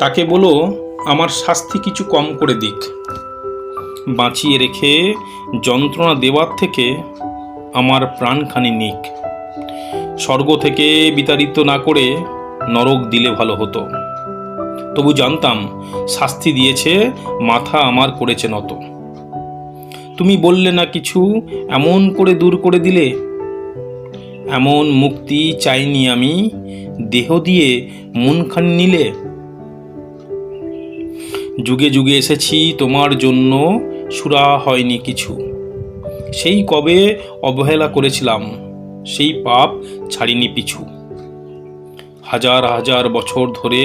তাকে বলো আমার শাস্তি কিছু কম করে দিক, বাঁচিয়ে রেখে যন্ত্রণা দেওয়ার থেকে আমার প্রাণখানি নিক। স্বর্গ থেকে বিতাড়িত না করে নরক দিলে ভালো হতো। তবু জানতাম শাস্তি দিয়েছে, মাথা আমার করেছে নত। তুমি বললে না কিছু, এমন করে দূর করে দিলে। এমন মুক্তি চাইনি আমি, দেহ দিয়ে মনখানি নিলে। যুগে যুগে এসেছি তোমার জন্য, সুরা হয়নি কিছু। সেই কবে অবহেলা করেছিলাম, সেই পাপ ছাড়িনি পিছু। হাজার হাজার বছর ধরে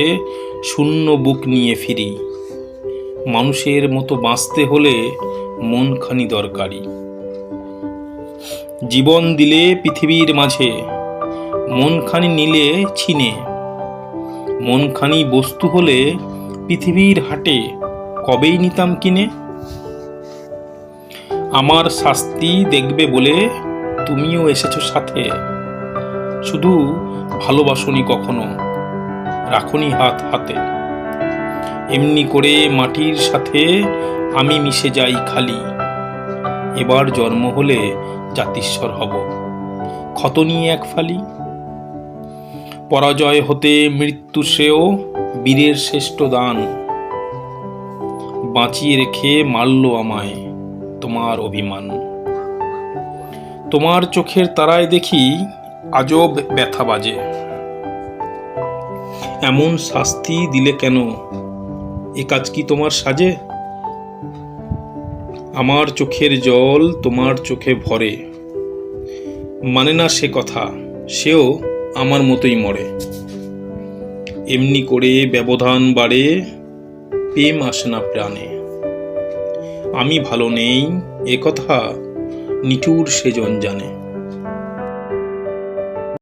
শূন্য বুক নিয়ে ফিরি। মানুষের মতো বাঁচতে হলে মনখানি দরকারি। জীবন দিলে পৃথিবীর মাঝে, মনখানি নিলে ছিনে। মনখানি বস্তু হলে পৃথিবীর হাটে কবেই নিতাম কিনে। আমার শাস্তি দেখবে বলে তুমিও এসেছো সাথে, শুধু ভালোবাসনি কখনো, রাখনি হাত হাতে। এমনি করে মাটির সাথে আমি মিশে যাই খালি। এবার জন্ম হলে জাতিস্বর হব, ক্ষত নিয়ে এক ফালি। পরাজয় হতে মৃত্যু শ্রেয়, বীরের শ্রেষ্ঠ দান। বাঁচিয়ে রেখে মারল আমায় তোমার অভিমান। তোমার চোখের তারায় দেখি আজব ব্যথা বাজে। এমন শাস্তি দিলে কেন, এ কাজ কি তোমার সাজে? আমার চোখের জল তোমার চোখে ভরে, মানে না সে কথা, সেও আমার মতোই মরে। এমনি করে ব্যবধান বাড়ে, প্রেম আসে না প্রাণে। আমি ভালো নেই এ কথা নিঠুর সেজন জানে।